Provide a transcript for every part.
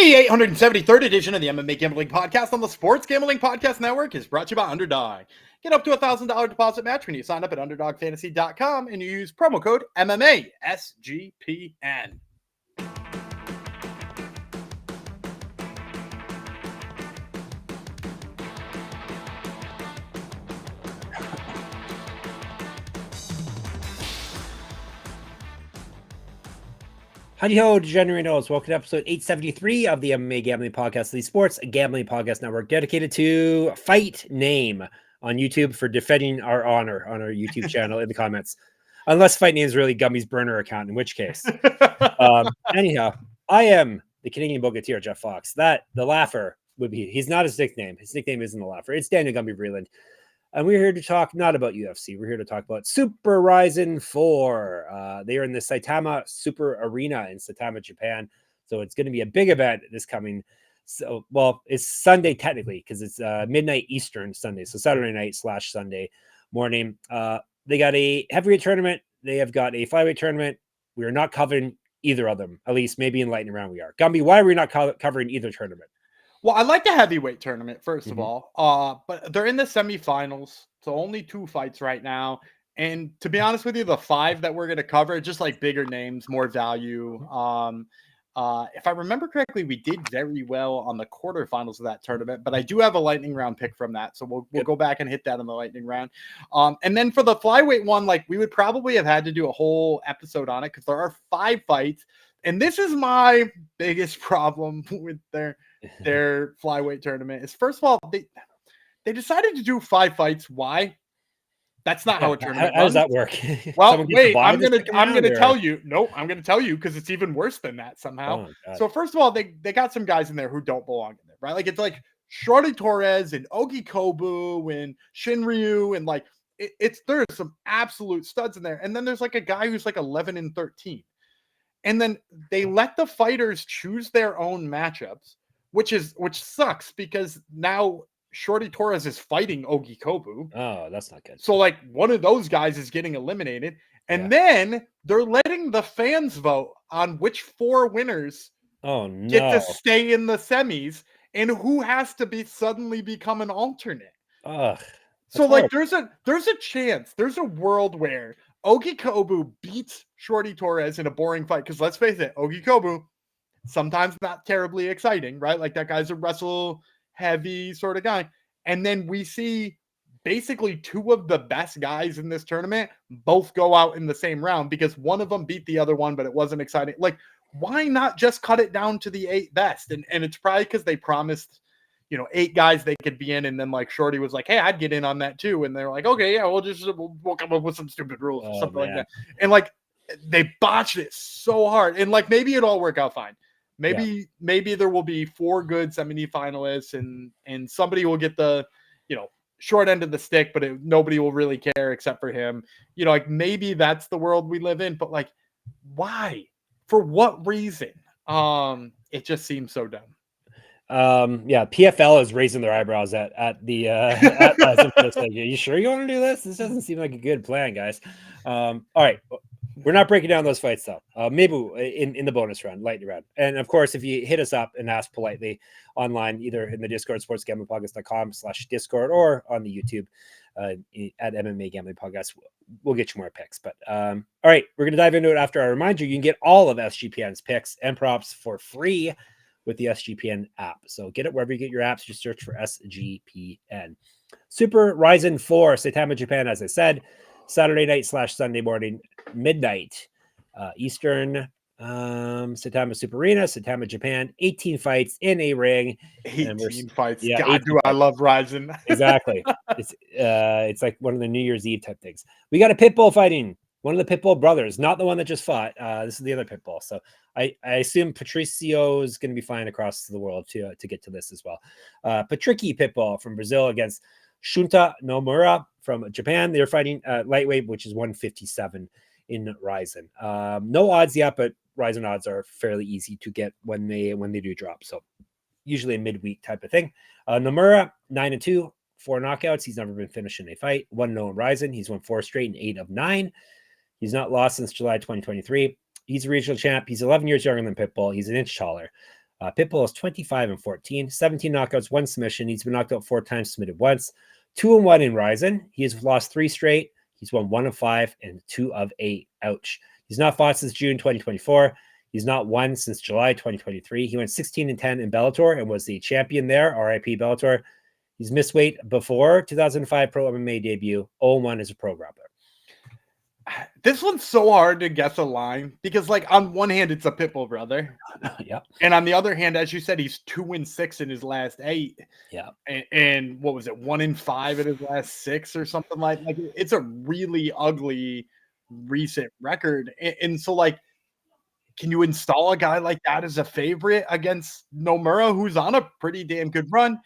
The 873rd edition of the MMA Gambling Podcast on the Sports Gambling Podcast Network is brought to you by Underdog. Get up to $1,000 deposit match when you sign up at UnderdogFantasy.com and you use promo code MMA SGPN. Howdy ho, degenerados. Welcome to episode 873 of the MMA Gambling Podcast, the Sports Gambling Podcast Network, dedicated to Fight Name on YouTube for defending our honor on our YouTube channel in the comments. Unless Fight Name is really Gummy's burner account, in which case. Anyhow, I am the Canadian Bogatir, Jeff Fox. That, the laugher, would be, he's not his nickname. His nickname isn't the laugher. It's Daniel Gumby Vreeland. And we're here to talk not about UFC. We're here to talk about Super RIZIN 4. They are in the Saitama Super Arena in Saitama, Japan. So it's going to be a big event this coming. So, well, it's Sunday technically because it's midnight Eastern Sunday. So Saturday night / Sunday morning. They got a heavyweight tournament. They have got a flyweight tournament. We are not covering either of them. At least maybe in lightning round we are. Gumby, why are we not covering either tournament? Well, I like the heavyweight tournament, first of all, but they're in the semifinals, so only 2 fights right now. And to be honest with you, the 5 that we're going to cover, just like bigger names, more value. If I remember correctly, we did very well on the quarterfinals of that tournament, but I do have a lightning round pick from that, so we'll go back and hit that in the lightning round. And then for the flyweight one, like we would probably have had to do a whole episode on it because there are 5 fights, and this is my biggest problem with their flyweight tournament is, first of all, they decided to do 5 fights. Why? That's not how a tournament how does that work? Well, wait, I'm gonna tell you. No, I'm gonna tell you because it's even worse than that somehow. Oh, so first of all, they got some guys in there who don't belong in there, right? Like it's like Shorty Torres and Ogi Kobu and Shin and like there's some absolute studs in there. And then there's like a guy who's like 11-13. And then they let the fighters choose their own matchups, which sucks because now Shorty Torres is fighting Ogi Kobu. Oh, that's not good. So like one of those guys is getting eliminated. And then they're letting the fans vote on which 4 winners get to stay in the semis and who has to suddenly become an alternate. So like there's a chance, there's a world where Ogi Kobu beats Shorty Torres in a boring fight. Because let's face it, Ogi Kobu, sometimes not terribly exciting, right? Like that guy's a wrestle heavy sort of guy. And then we see basically 2 of the best guys in this tournament both go out in the same round because one of them beat the other one, but it wasn't exciting. Like, why not just cut it down to the 8 best? And it's probably because they promised, 8 guys they could be in. And then like Shorty was like, hey, I'd get in on that too. And they're like, okay, yeah, we'll come up with some stupid rules or something like that. And like, they botched it so hard. And like, maybe it'll all work out fine. Maybe there will be 4 good semi-finalists and somebody will get the, short end of the stick, but nobody will really care except for him. Like maybe that's the world we live in, but like, why? For what reason? It just seems so dumb. PFL is raising their eyebrows at the are you sure you want to do this? This doesn't seem like a good plan, guys. All right. We're not breaking down those fights though. Maybe in the bonus round, lightning round. And of course, if you hit us up and ask politely online, either in the Discord, sportsgamblingpodcast.com/Discord, or on the YouTube at MMA Gambling Podcast, we'll get you more picks. But all right, we're going to dive into it after I remind you, you can get all of SGPN's picks and props for free with the SGPN app. So get it wherever you get your apps. Just search for SGPN. Super RIZIN 4, Saitama, Japan, as I said, Saturday night / Sunday morning, midnight Eastern. Saitama Super Arena, Saitama, Japan. 18 fights in a ring. 18 fights. Yeah, God, do I love RIZIN. Exactly. It's like one of the New Year's Eve type things. We got a Pitbull fighting. One of the Pitbull brothers, not the one that just fought. This is the other Pitbull. So I assume Patricio is going to be flying across the world to get to this as well. Patricky Pitbull from Brazil against Shunta Nomura from Japan. They're fighting lightweight, which is 157 in RIZIN. No odds yet, but RIZIN odds are fairly easy to get when they do drop. So usually a midweek type of thing. Nomura 9-2, 4 knockouts. He's never been finished in a fight. 1-0 in RIZIN. He's won 4 straight and 8 of 9. He's not lost since July 2023. He's a regional champ. He's 11 years younger than Pitbull. He's an inch taller. Pitbull is 25-14, 17 knockouts, 1 submission. He's been knocked out 4 times, submitted once. 2-1 in RIZIN. He has lost 3 straight. He's won 1 of 5 and 2 of 8. Ouch. He's not fought since June 2024. He's not won since July 2023. He went 16-10 in Bellator and was the champion there. RIP Bellator. He's missed weight before 2005 pro MMA debut. 0-1 as a pro grappler. This one's so hard to guess a line because, like, on one hand, it's a Pitbull brother. Yeah. And on the other hand, as you said, he's 2-6 in his last 8. Yeah. And what was it, 1-5 in his last 6 or something like it's a really ugly recent record. And so, like, can you install a guy like that as a favorite against Nomura, who's on a pretty damn good run?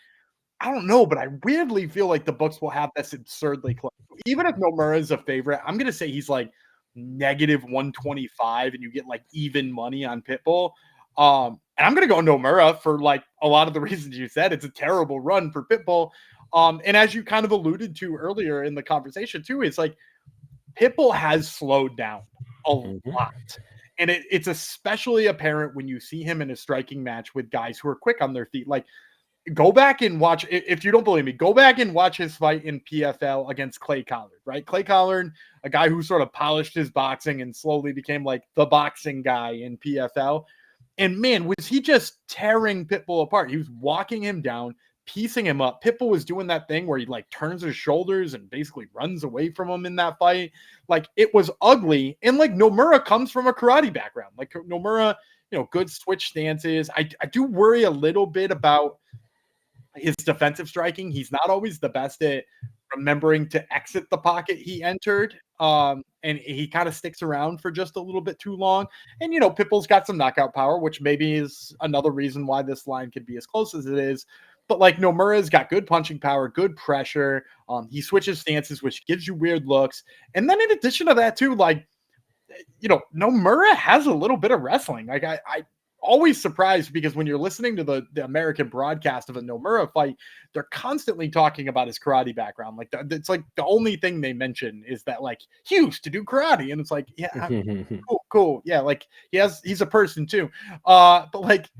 I don't know, but I weirdly feel like the books will have this absurdly close. Even if Nomura is a favorite, I'm going to say he's like -125 and you get like even money on Pitbull. And I'm going to go Nomura for like a lot of the reasons you said. It's a terrible run for Pitbull. And as you kind of alluded to earlier in the conversation too, it's like Pitbull has slowed down a lot. And it's especially apparent when you see him in a striking match with guys who are quick on their feet. Like, go back and watch, if you don't believe me, go back and watch his fight in PFL against Clay Collard, right? Clay Collard, a guy who sort of polished his boxing and slowly became like the boxing guy in PFL. And man, was he just tearing Pitbull apart. He was walking him down, piecing him up. Pitbull was doing that thing where he like turns his shoulders and basically runs away from him in that fight. Like, it was ugly. And like, Nomura comes from a karate background. Like, Nomura, you know, good switch stances. I do worry a little bit about his defensive striking. He's not always the best at remembering to exit the pocket he entered. And he kind of sticks around for just a little bit too long. And, you know, Pitbull's got some knockout power, which maybe is another reason why this line could be as close as it is. But like, Nomura's got good punching power, good pressure. He switches stances, which gives you weird looks. And then in addition to that too, like, you know, Nomura has a little bit of wrestling. Like, I always surprised because when you're listening to the American broadcast of a Nomura fight, they're constantly talking about his karate background. Like, it's like the only thing they mention is that like he used to do karate, and it's like, yeah, cool, yeah, like he's a person too. But like,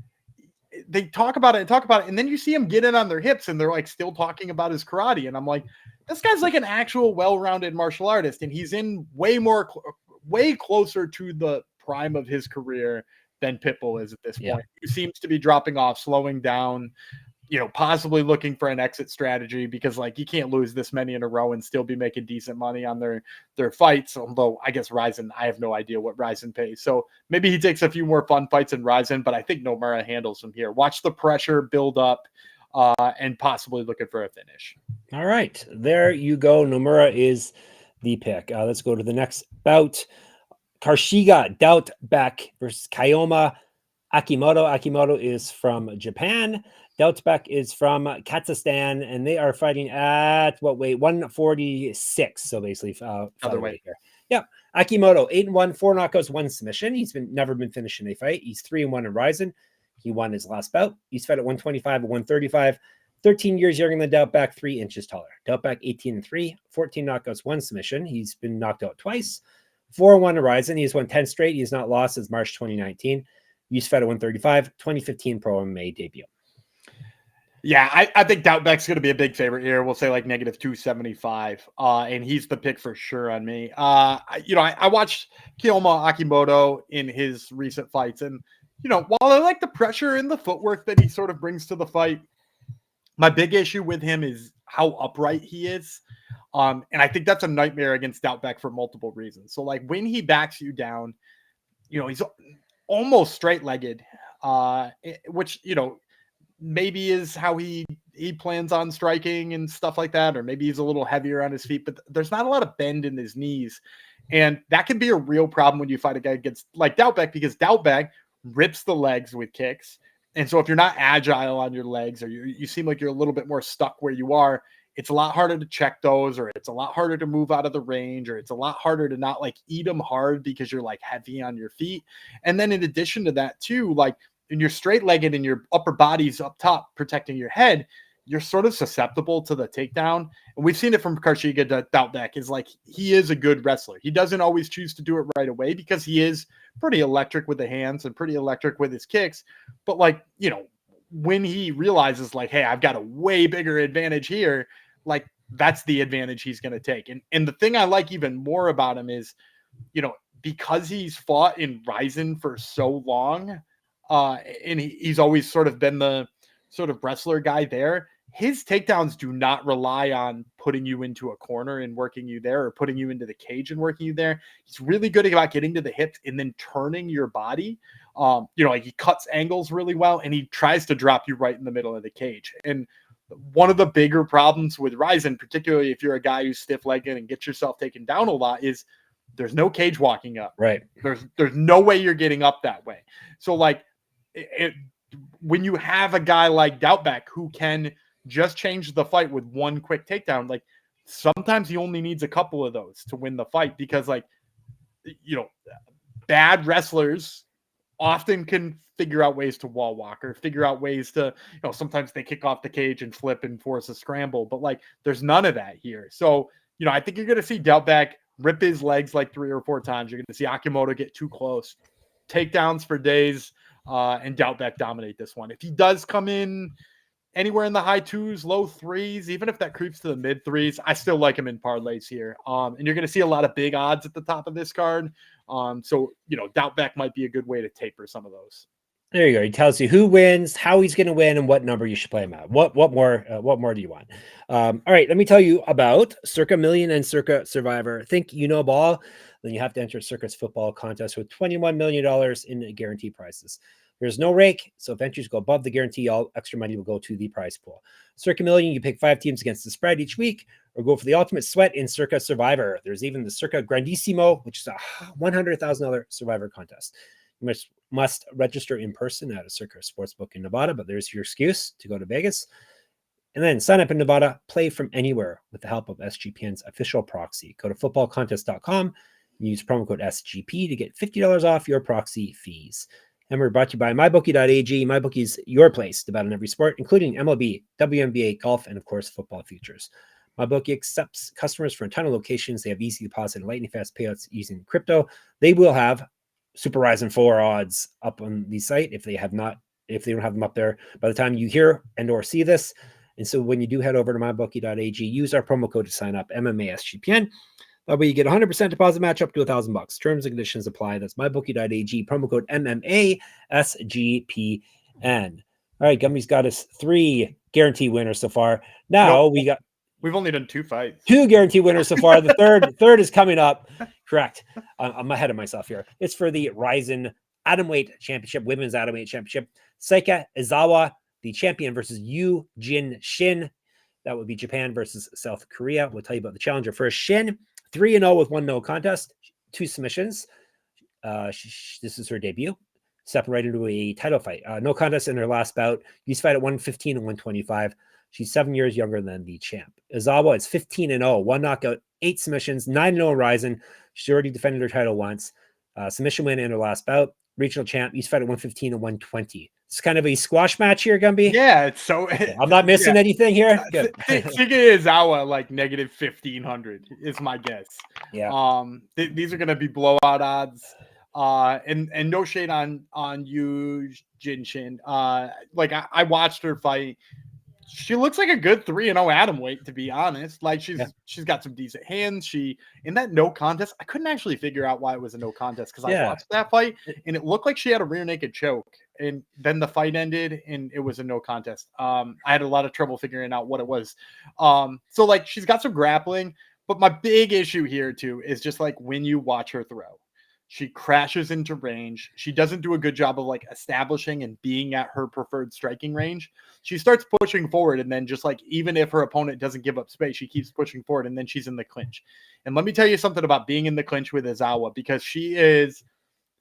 they talk about it, and then you see him get in on their hips, and they're like still talking about his karate, and I'm like, this guy's like an actual well-rounded martial artist, and he's in way closer to the prime of his career than Pitbull is at this point. He seems to be dropping off, slowing down, you know, possibly looking for an exit strategy because like you can't lose this many in a row and still be making decent money on their fights. Although I guess RIZIN, I have no idea what RIZIN pays. So maybe he takes a few more fun fights in RIZIN, but I think Nomura handles him here. Watch the pressure build up and possibly looking for a finish. All right, there you go. Nomura is the pick. Let's go to the next bout. Karshyga, Dautbek versus Kyoma, Akimoto. Akimoto is from Japan. Dautbek is from Kazakhstan, and they are fighting at what weight? 146. So basically, other weight here. Yep. Akimoto, 8-1, 4 knockouts, 1 submission. He's never been finished in a fight. He's 3-1 in RIZIN. He won his last bout. He's fought at 125 and 135. 13 years younger than Dautbek, 3 inches taller. Dautbek, 18-3, 14 knockouts, 1 submission. He's been knocked out twice. 4-1 in RIZIN. He's won 10 straight. He's not lost since March 2019. He's fed at 135, 2015 pro MMA debut. Yeah, I think Dautbek's going to be a big favorite here. We'll say like -275. And he's the pick for sure on me. You know, I watched Kyoma Akimoto in his recent fights. And, you know, while I like the pressure and the footwork that he sort of brings to the fight, my big issue with him is how upright he is. And I think that's a nightmare against Dautbek for multiple reasons. So like when he backs you down, you know, he's almost straight-legged, which, you know, maybe is how he plans on striking and stuff like that. Or maybe he's a little heavier on his feet, but there's not a lot of bend in his knees. And that can be a real problem when you fight a guy against like Dautbek, because Dautbek rips the legs with kicks. And so if you're not agile on your legs, or you seem like you're a little bit more stuck where you are, it's a lot harder to check those, or it's a lot harder to move out of the range, or it's a lot harder to not like eat them hard because you're like heavy on your feet. And then in addition to that too, like when you're straight legged and your upper body's up top protecting your head, you're sort of susceptible to the takedown. And we've seen it from Karshyga to Dautbek, is like, he is a good wrestler. He doesn't always choose to do it right away because he is pretty electric with the hands and pretty electric with his kicks. But like, you know, when he realizes like, hey, I've got a way bigger advantage here, like that's the advantage he's going to take. And the thing I like even more about him is, you know, because he's fought in RIZIN for so long, and he's always sort of been the sort of wrestler guy there, his takedowns do not rely on putting you into a corner and working you there, or putting you into the cage and working you there. He's really good about getting to the hips and then turning your body. You know, like he cuts angles really well, and he tries to drop you right in the middle of the cage. And one of the bigger problems with RIZIN, particularly if you're a guy who's stiff-legged and gets yourself taken down a lot, is there's no cage walking up. Right. There's no way you're getting up that way. So like when you have a guy like Dautbek who can just change the fight with one quick takedown, like sometimes he only needs a couple of those to win the fight, because like, you know, bad wrestlers often can figure out ways to wall walk, or figure out ways to, you know, sometimes they kick off the cage and flip and force a scramble, but like there's none of that here. So, you know, I think you're going to see Dautbek rip his legs like 3 or 4 times. You're going to see Akimoto get too close, takedowns for days, and Dautbek dominate this one. If he does come in anywhere in the high 2s, low 3s, even if that creeps to the mid 3s, I still like him in parlays here. And you're going to see a lot of big odds at the top of this card. So, you know, Dautbek might be a good way to taper some of those. There you go. He tells you who wins, how he's going to win, and what number you should play him at. What more do you want? All right, let me tell you about Circa Million and Circa Survivor. Think you know ball, then you have to enter Circa's football contest with $21 million in guarantee prizes. There's no rake, so if entries go above the guarantee, all extra money will go to the prize pool. Circa Million, you pick 5 teams against the spread each week, or go for the ultimate sweat in Circa Survivor. There's even the Circa Grandissimo, which is a $100,000 Survivor contest. You must register in person at a Circa Sportsbook in Nevada, but there's your excuse to go to Vegas. And then sign up in Nevada, play from anywhere with the help of SGPN's official proxy. Go to footballcontest.com and use promo code SGP to get $50 off your proxy fees. And we're brought to you by MyBookie.ag. MyBookie is your place to bet on every sport, including MLB, WNBA, golf, and of course, football futures. MyBookie accepts customers from a ton of locations. They have easy deposit and lightning fast payouts using crypto. They will have Super RIZIN 4 odds up on the site if they don't have them up there by the time you hear and or see this. And so when you do head over to mybookie.ag, use our promo code to sign up, MMASGPN. That way you get 100% deposit match up to $1,000. Terms and conditions apply. That's mybookie.ag, promo code MMASGPN. All right, Gumby's got us 3 guarantee winners so far. Now we've only done 2 fights. 2 guarantee winners so far. The third is coming up. Correct. I'm ahead of myself here. It's for the RIZIN Atomweight Championship, Women's Atomweight Championship. Seika Izawa, the champion, versus Shin. That would be Japan versus South Korea. We'll tell you about the challenger first. Shin, 3-0 with 1 no contest, 2 submissions. This is her debut. Separated into a title fight. No contest in her last bout. Used to fight at 115 and 125. She's 7 years younger than the champ. Izawa is 15-0, 1 knockout, 8 submissions, 9-0 RIZIN. She's already defended her title once. Submission win in her last bout. Regional champ. Used to fight at 115 and 120. It's kind of a squash match here, Gumby. Yeah, it's so. I'm not missing anything here. Good. Seika Izawa like negative 1,500 is my guess. Yeah. These are going to be blowout odds. And no shade on you, Shin. Like I watched her fight. She looks like a good 3-0 atomweight, to be honest. Like she's got some decent hands. In that no contest, I couldn't actually figure out why it was a no contest, because I watched that fight and it looked like she had a rear naked choke, and then the fight ended and it was a no contest. I had a lot of trouble figuring out what it was. So like she's got some grappling, but my big issue here too is just like when you watch her throw, she crashes into range. She doesn't do a good job of like establishing and being at her preferred striking range. She starts pushing forward, and then just like, even if her opponent doesn't give up space, she keeps pushing forward, and then she's in the clinch. And let me tell you something about being in the clinch with Izawa, because she is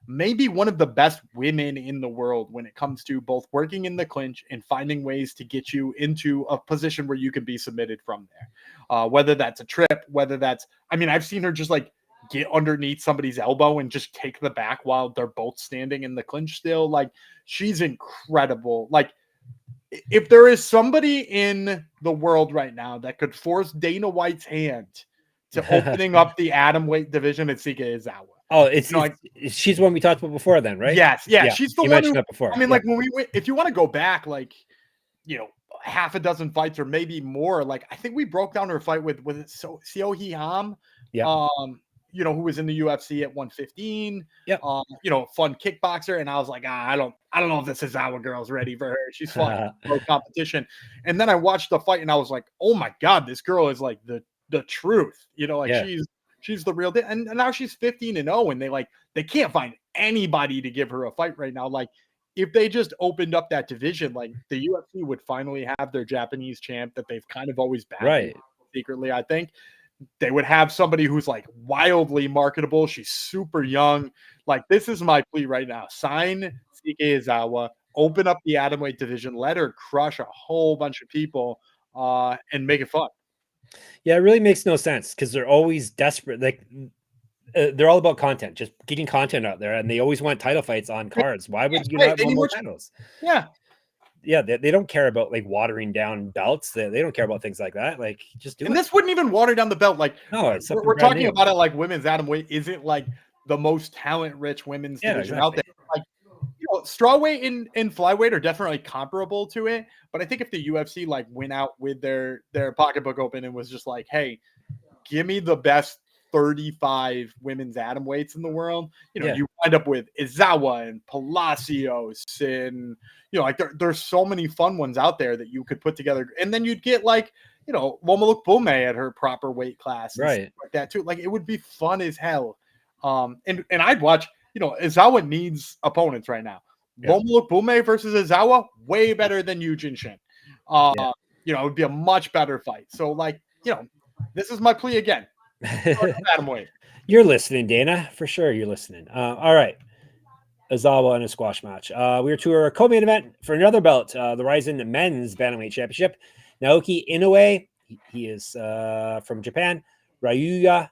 maybe one of the best women in the world when it comes to both working in the clinch and finding ways to get you into a position where you can be submitted from there. Whether that's a trip, whether that's, I mean, I've seen her just like get underneath somebody's elbow and just take the back while they're both standing in the clinch still. Like, she's incredible. Like, if there is somebody in the world right now that could force Dana White's hand to opening up the atomweight division, it's Seika Izawa. Oh, she's one we talked about before then, right? Yes. Yeah. She's the you one mentioned who, that before. I mean, like when we went, if you want to go back, like, half a dozen fights or maybe more, like I think we broke down her fight with Seo Hee-ham, who was in the UFC at 115. Fun kickboxer. And I was like, I don't know if this Izawa girl's ready for her. She's fought pro competition. And then I watched the fight and I was like, oh my God, this girl is like the truth. She's the real deal. And now she's 15-0 and they can't find anybody to give her a fight right now. Like if they just opened up that division, like the UFC would finally have their Japanese champ that they've kind of always backed secretly. I think they would have somebody who's like wildly marketable. She's super young. Like this is my plea right now. Sign Seika Izawa, open up the atomweight division, let her crush a whole bunch of people and make it fun. Yeah, it really makes no sense because they're always desperate. Like they're all about content, just getting content out there, and they always want title fights on cards. Why would you not want more titles? Yeah, they don't care about like watering down belts. They don't care about things like that. Like just do it. And this wouldn't even water down the belt. Like no, we're talking about it like women's atomweight isn't like the most talent-rich women's division out there. Like strawweight and flyweight are definitely comparable to it, but I think if the UFC like went out with their pocketbook open and was just like, hey, give me the best 35 women's atomweights in the world, you wind up with Izawa and Palacios and like there's so many fun ones out there that you could put together, and then you'd get like Momoluk Bume at her proper weight class, right? Like that too. Like it would be fun as hell. And I'd watch. Izawa needs opponents right now. Momoluk Bume versus Izawa, way better than Yujin Shin. It would be a much better fight. So like this is my plea again. You're listening, Dana, for sure. You're listening. All right. Izawa in a squash match. We're to our co-main event for another belt, the RIZIN Men's Bantamweight Championship. Naoki Inoue, he is from Japan. Ryuya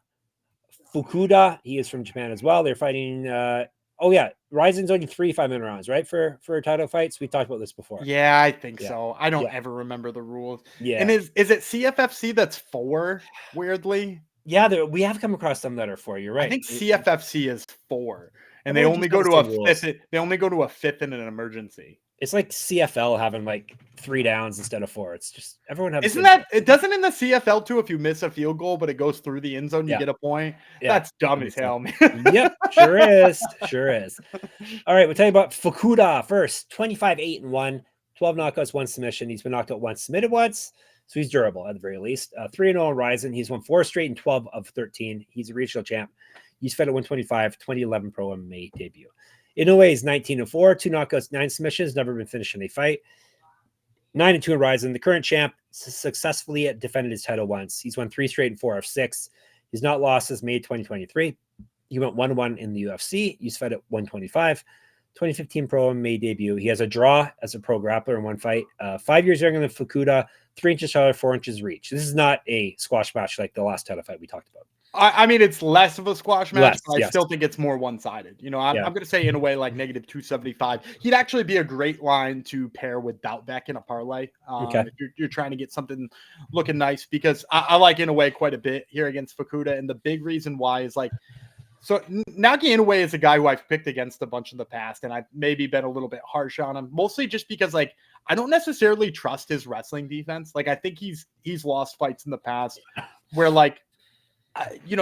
Fukuda, he is from Japan as well. They're fighting. RIZIN's only 3 5-minute rounds, right? For title fights. We talked about this before. Yeah, I think so. I don't ever remember the rules. Yeah. And is it CFFC that's 4? Weirdly. Yeah, we have come across some that are 4. You're right. I think CFFC is 4, and they only go to a fifth. They only go to a fifth in an emergency. It's like CFL having like 3 downs instead of 4. It's just everyone has. Isn't that it? Doesn't in the CFL too? If you miss a field goal, but it goes through the end zone, you get a point. Yeah. That's dumb as hell, man. Yep, sure is. All right, we'll tell you about Fukuda first. 25-8-1, 12 knockouts, 1 submission. He's been knocked out once, submitted once. So he's durable at the very least. 3-0 on RIZIN. He's won 4 straight and 12 of 13. He's a regional champ. He's fed at 125, 2011 Pro MMA debut. Inoue is 19-4, 2 knockouts, 9 submissions, never been finished in a fight. 9-2 in RIZIN. The current champ successfully defended his title once. He's won 3 straight and 4 of 6. He's not lost since May 2023. He went 1-1 in the UFC. He's fed at 125. 2015 Pro MMA debut. He has a draw as a pro grappler in 1 fight. 5 years younger than Fukuda, 3 inches taller, 4 inches reach. This is not a squash match like the last title fight we talked about. I mean, it's less of a squash match, but I still think it's more one-sided. I'm going to say in a way like -275. He'd actually be a great line to pair with Dautbek in a parlay. If you're trying to get something looking nice, because I like Inoue quite a bit here against Fukuda, and the big reason why is like, so Naoki Inoue is a guy who I've picked against a bunch in the past, and I've maybe been a little bit harsh on him, mostly just because like I don't necessarily trust his wrestling defense. Like I think he's lost fights in the past where like,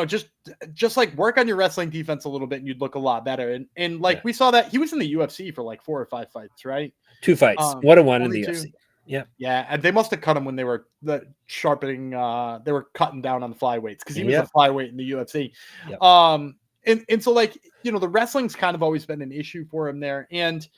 just like work on your wrestling defense a little bit and you'd look a lot better. And like we saw that he was in the UFC for like 4 or 5 fights, right? 2 fights, 1-1 in the UFC. Yeah, and they must have cut him when they were sharpening. They were cutting down on the flyweights because he was a flyweight in the UFC. And so like the wrestling's kind of always been an issue for him there. And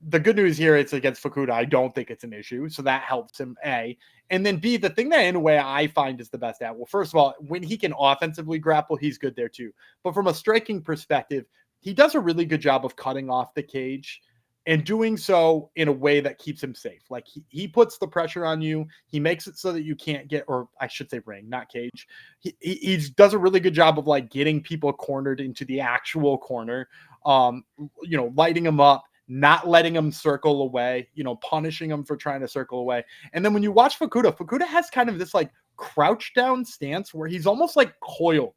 the good news here, it's against Fukuda. I don't think it's an issue, so that helps him. A, and then B, the thing that in a way I find is the best at. Well, first of all, when he can offensively grapple, he's good there too. But from a striking perspective, he does a really good job of cutting off the cage and doing so in a way that keeps him safe. Like he puts the pressure on you. He makes it so that you can't get, or I should say ring, not cage. He does a really good job of like getting people cornered into the actual corner, lighting them up, not letting him circle away, punishing him for trying to circle away. And then when you watch Fukuda has kind of this like crouch down stance where he's almost like coiled.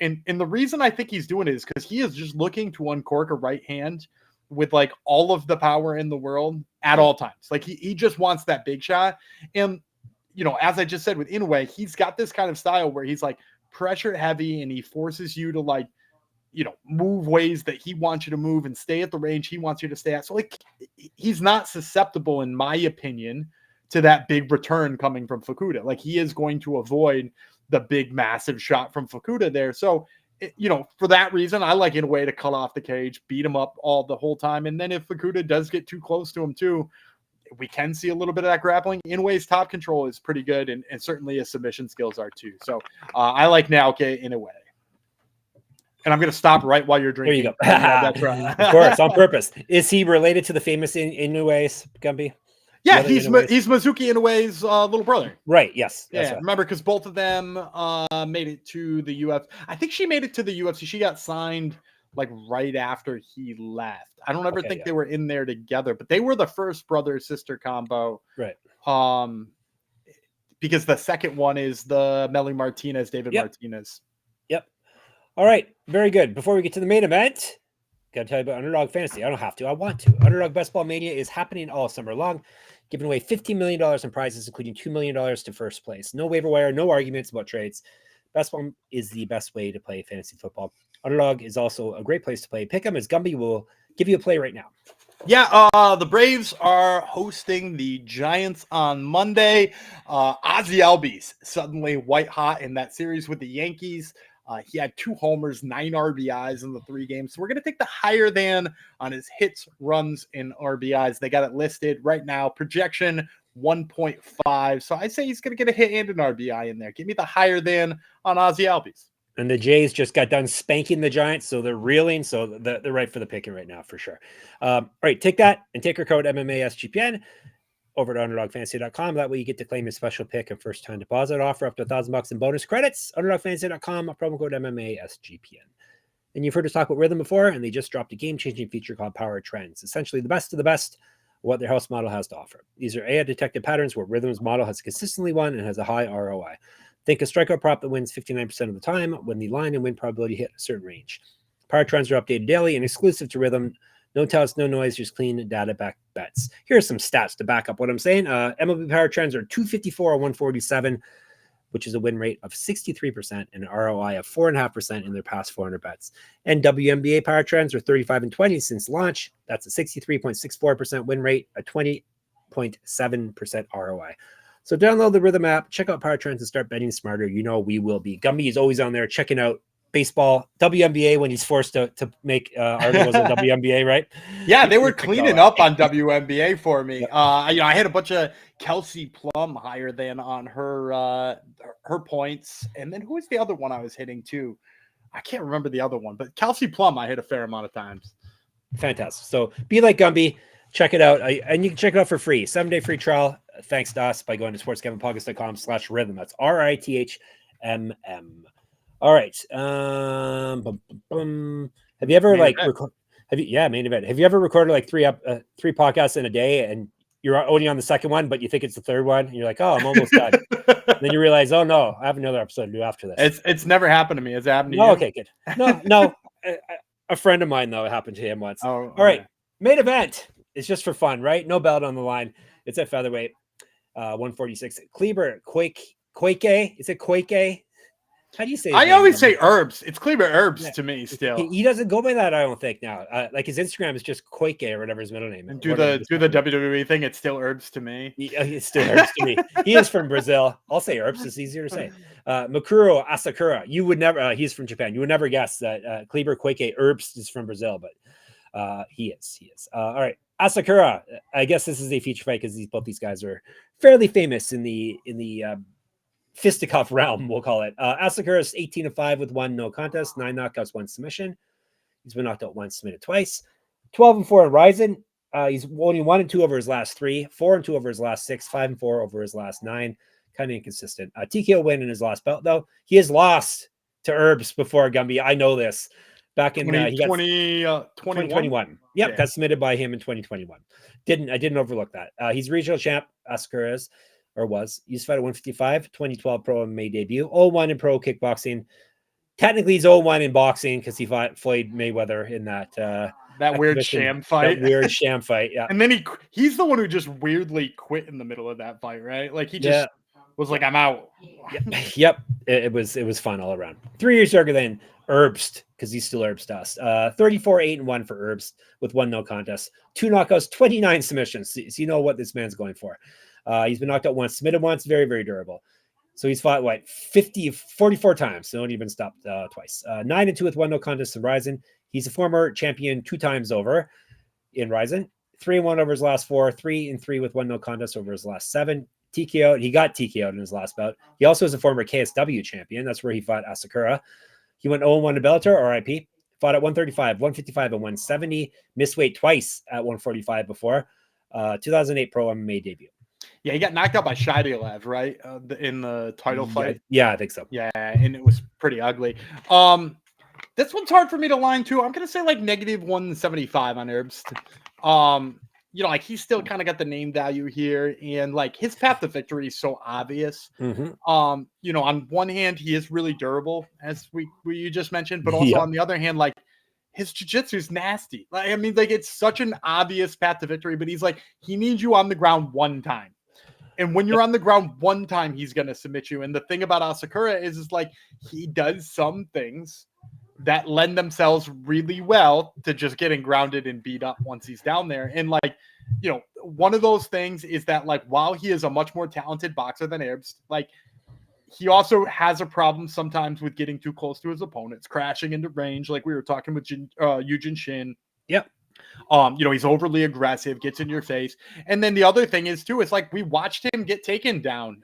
And the reason I think he's doing it is because he is just looking to uncork a right hand with like all of the power in the world at all times. Like he just wants that big shot. And, as I just said with Inoue, he's got this kind of style where he's like pressure heavy and he forces you to like, move ways that he wants you to move and stay at the range he wants you to stay at. So like he's not susceptible, in my opinion, to that big return coming from Fukuda. Like he is going to avoid the big, massive shot from Fukuda there. So, for that reason, I like Inoue to cut off the cage, beat him up the whole time. And then if Fukuda does get too close to him too, we can see a little bit of that grappling. Inoue's top control is pretty good, and certainly his submission skills are too. So I like Naoki Inoue. And I'm going to stop right while you're drinking. There you go. That's right. Of course, on purpose. Is he related to the famous Inoue's, Gumby? Yeah, he's Mizuki Inoue's little brother. Right, yes. Yeah, right. Remember, because both of them made it to the UFC. I think she made it to the UFC. She got signed like right after he left. I don't ever think they were in there together, but they were the first brother-sister combo. Right. Because the second one is the Melly Martinez, David Martinez. Yep. All right, very good. Before we get to the main event, got to tell you about Underdog Fantasy. I don't have to. I want to. Underdog Best Ball Mania is happening all summer long, giving away $15 million in prizes, including $2 million to first place. No waiver wire, no arguments about trades. Best Ball is the best way to play fantasy football. Underdog is also a great place to play Pick'em, as Gumby will give you a play right now. Yeah, the Braves are hosting the Giants on Monday. Ozzie Albies suddenly white hot in that series with the Yankees. He had 2 homers, 9 RBIs in the 3 games. So we're going to take the higher than on his hits, runs, and RBIs. They got it listed right now. Projection 1.5. So I'd say he's going to get a hit and an RBI in there. Give me the higher than on Ozzie Albies. And the Jays just got done spanking the Giants, so they're reeling. So they're right for the picking right now, for sure. All right, take that and take our code MMASGPN over to UnderdogFantasy.com. That way you get to claim a special pick and first-time deposit offer up to $1,000 in bonus credits. UnderdogFantasy.com, promo code MMASGPN. And you've heard us talk about Rhythm before, and they just dropped a game-changing feature called Power Trends. Essentially the best of the best what their house model has to offer. These are AI-detected patterns where Rhythm's model has consistently won and has a high ROI. Think a strikeout prop that wins 59% of the time when the line and win probability hit a certain range. Power Trends are updated daily and exclusive to Rhythm. No touts, no noise, just clean data back bets. Here are some stats to back up what I'm saying. MLB Power Trends are 254 or 147, which is a win rate of 63% and an ROI of 4.5% in their past 400 bets. And WNBA Power Trends are 35 and 20 since launch. That's a 63.64% win rate, a 20.7% ROI. So download the Rhythm app, check out Power Trends, and start betting smarter. You know we will be. Gumby is always on there checking out baseball, WNBA when he's forced to make articles on WNBA, right? Yeah, they were cleaning up on WNBA for me. I had a bunch of Kelsey Plum higher than on her points. And then who was the other one I was hitting too? I can't remember the other one, but Kelsey Plum I hit a fair amount of times. Fantastic. So be like Gumby. Check it out. And you can check it out for free. 7-day free trial. Thanks to us by going to sportsgamblingpodcast.com/rhythm. That's RITHMM. All right. Have you ever main event. Have you ever recorded like three podcasts in a day and you're only on the second one, but you think it's the third one and you're like, oh, I'm almost done. Then you realize, oh no, I have another episode to do after this. It's never happened to me. Has it happened to you? Okay, good. No. A friend of mine though, it happened to him once. Oh, all right. Main event. It's just for fun, right? No belt on the line. It's at featherweight, 146. Kleber, Koike. Is it Koike? How do you say? I always say Herbs. It's Kleber Herbs to me still. He doesn't go by that, I don't think now. Like his Instagram is just Koike or whatever his middle name is. And do the WWE thing. It's still Herbs to me. It's still Herbs to me. He is from Brazil. I'll say Herbs. It's easier to say. Mikuru Asakura. You would never. He's from Japan. You would never guess that Kleber Koike Herbs is from Brazil, but he is. All right. Asakura, I guess this is a feature fight because both these guys are fairly famous in the fisticuff realm, we'll call it. Asakura is 18-5 with 1 no contest, 9 knockouts, 1 submission. He's been knocked out once, submitted twice. 12-4 in RIZIN. He's only 1-2 over his last 3, 4-2 over his last 6, 5-4 over his last 9. Kind of inconsistent. TKO win in his last belt, though. He has lost to Herbs before, Gumby. I know this. back in 2021. Yep, got submitted by him in 2021. I didn't overlook that. He's regional champ, Asakura was. He's fought at 155, 2012 pro MMA debut, 0-1 in pro kickboxing. Technically, he's 0-1 in boxing because he fought Floyd Mayweather in that weird sham fight. That weird sham fight, yeah. And then he's the one who just weirdly quit in the middle of that fight, right? Like he just was like, I'm out. Yep. It was fun all around. 3 years younger than Herbst, because he's still Herbst dust. 34-8-1 for Herbst with 1 no contest, 2 knockouts, 29 submissions. So you know what this man's going for. He's been knocked out once, submitted once, very, very durable. So he's fought 44 times. So don't even stop twice. 9-2 with 1 no contest in RIZIN. He's a former champion 2 times over in RIZIN. 3-1 over his last 4, 3-3 with 1 no contest over his last 7. TKO. He got TKO'd in his last bout. He also is a former KSW champion. That's where he fought Asakura. He went 0-1 to Bellator, RIP. Fought at 135, 155, and 170. Missed weight twice at 145 before. 2008 pro MMA debut. Yeah, he got knocked out by Shaidilev, right? In the title fight. Yeah, I think so. Yeah, and it was pretty ugly. This one's hard for me to line too. I'm gonna say negative 175 on Herbst. He's still kind of got the name value here, and his path to victory is so obvious. Mm-hmm. On one hand, he is really durable, as you just mentioned, but also on the other hand, his jiu-jitsu is nasty. It's such an obvious path to victory, but he needs you on the ground one time. And when you're on the ground one time, he's going to submit you. And the thing about Asakura is he does some things that lend themselves really well to just getting grounded and beat up once he's down there. And one of those things is that while he is a much more talented boxer than Herbst, he also has a problem sometimes with getting too close to his opponents, crashing into range, like we were talking with Yujin Shin. Yep. He's overly aggressive, gets in your face. And then the other thing is too, it's we watched him get taken down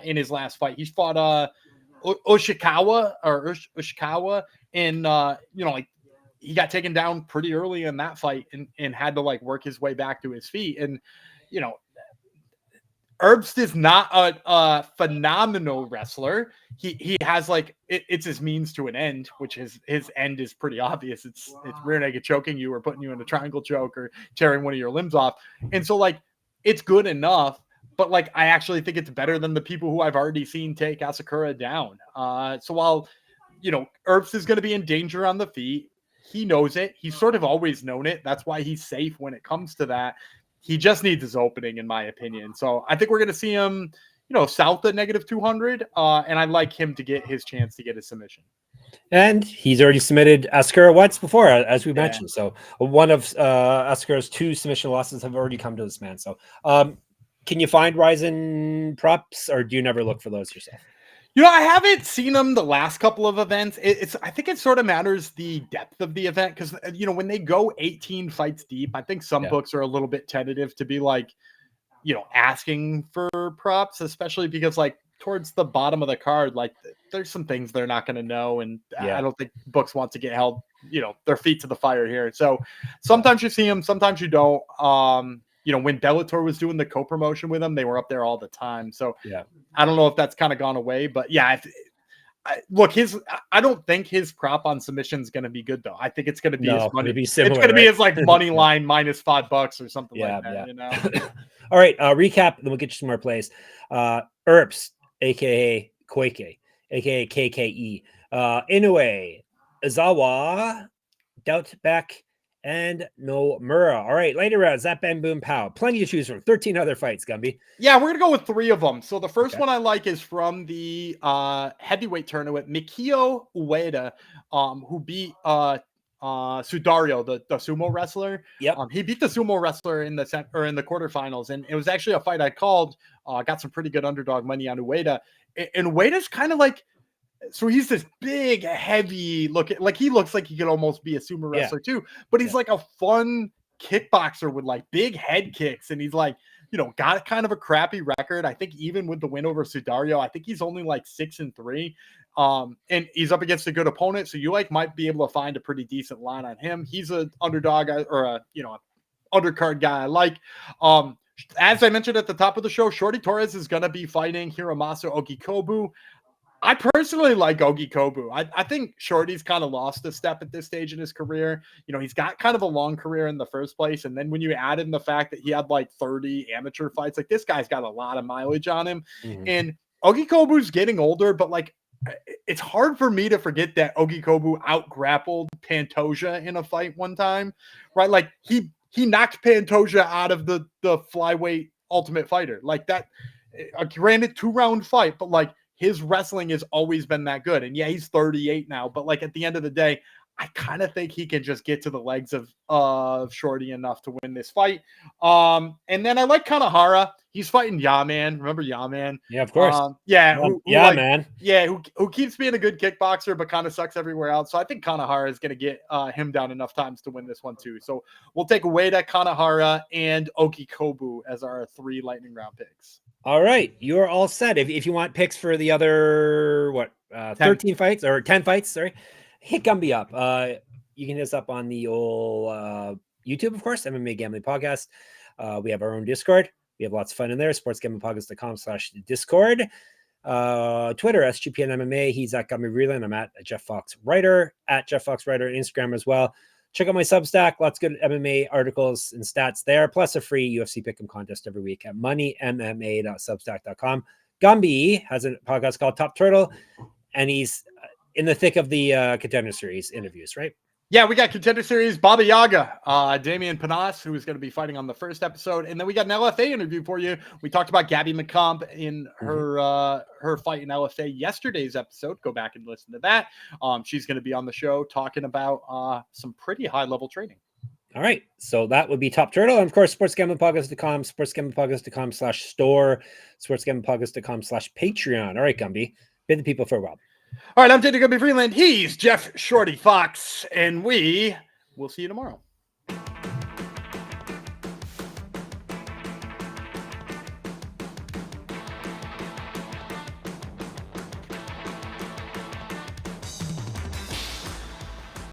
in his last fight. He's fought Ushikawa and he got taken down pretty early in that fight and had to work his way back to his feet. And Herbst is not a phenomenal wrestler. He has it's his means to an end, which his end is pretty obvious. It's rear naked choking you or putting you in a triangle choke or tearing one of your limbs off. And so it's good enough, but I actually think it's better than the people who I've already seen take Asakura down. So while Herbst is going to be in danger on the feet, he knows it. He's sort of always known it. That's why he's safe when it comes to that. He just needs his opening, in my opinion. So I think we're going to see him, south of negative 200. And I'd like him to get his chance to get a submission. And he's already submitted Asakura once before, as we mentioned. So one of Asakura's 2 submission losses have already come to this man. So can you find RIZIN props, or do you never look for those yourself? I haven't seen them the last couple of events. I think it sort of matters the depth of the event because, when they go 18 fights deep, I think some books are a little bit tentative to be asking for props, especially because towards the bottom of the card, there's some things they're not going to know. And I don't think books want to get held, their feet to the fire here. So sometimes you see them, sometimes you don't. When Bellator was doing the co-promotion with them, they were up there all the time. So I don't know if that's kind of gone away, but I don't think his prop on submission is going to be good though. I think it's going to be his money. It's going to be his money line minus $5 or something like that. All right. Recap. Then we'll get you some more plays. Herbst, aka Koike, aka KKE, Inoue, Izawa, Dautbek, and Nomura. All right, later round, Zap Bam Boom Pow. Plenty to choose from. 13 other fights, Gumby. Yeah, we're gonna go with 3 of them. So the first one I like is from the heavyweight tournament. Mikio Ueda, who beat Sudario, the sumo wrestler. Yep. He beat the sumo wrestler in the quarterfinals, and it was actually a fight I called. Got some pretty good underdog money on Ueda. And Ueda's kind of so he's this big, heavy look. He looks like he could almost be a sumo wrestler too. But he's a fun kickboxer with big head kicks, and he's got kind of a crappy record. I think even with the win over Sudario, I think he's only 6-3. And he's up against a good opponent, so you might be able to find a pretty decent line on him. He's an underdog or a undercard guy I like. As I mentioned at the top of the show, Shorty Torres is going to be fighting Hiromasa Ogikobu. I personally like Ogi Kobu. I think Shorty's kind of lost a step at this stage in his career. You know, he's got kind of a long career in the first place. And then when you add in the fact that he had like 30 amateur fights, like this guy's got a lot of mileage on him. And Ogi Kobu's getting older, but like it's hard for me to forget that Ogi Kobu out-grappled Pantoja in a fight one time, right? Like he knocked Pantoja out of the flyweight Ultimate Fighter. Like that, granted 2-round fight, but like his wrestling has always been that good. And yeah, he's 38 now, but like at the end of the day, I kind of think he can just get to the legs of Shorty enough to win this fight. And then I like Kanahara. He's fighting Ya-Man. Remember Ya-Man? Yeah, of course. Man. Yeah, who keeps being a good kickboxer, but kind of sucks everywhere else. So I think Kanahara is going to get him down enough times to win this one too. So we'll take Ueda, Kanahara, and Ogi Kobu as our 3 lightning round picks. All right, you're all set. If you want picks for the other 13 fights or 10 fights, sorry, hit Gumby up. You can hit us up on the old YouTube, of course, MMA Gambling Podcast. We have our own Discord. We have lots of fun in there. sportsgamblingpodcast.com/Discord. Twitter, SGPN MMA. He's at Gumby Reeland. I'm at Jeff Fox Writer, at Jeff Fox Writer, Instagram as well. Check out my Substack. Lots of good MMA articles and stats there, plus a free UFC Pick'em contest every week at moneymma.substack.com. Gumby has a podcast called Top Turtle, and he's in the thick of the Contender Series interviews, right? Yeah, we got Contender Series, Baba Yaga, Damian Panas, who is going to be fighting on the first episode. And then we got an LFA interview for you. We talked about Gabby McComb in her fight in LFA yesterday's episode. Go back and listen to that. She's going to be on the show talking about some pretty high-level training. All right. So that would be Top Turtle. And, of course, sportsgamblingpodcast.com, sportsgamblingpodcast.com/store, sportsgamblingpodcast.com/Patreon. All right, Gumby. Bid the people farewell. All right, I'm Teddy Gumby Freeland. He's Jeff Shorty Fox, and we will see you tomorrow.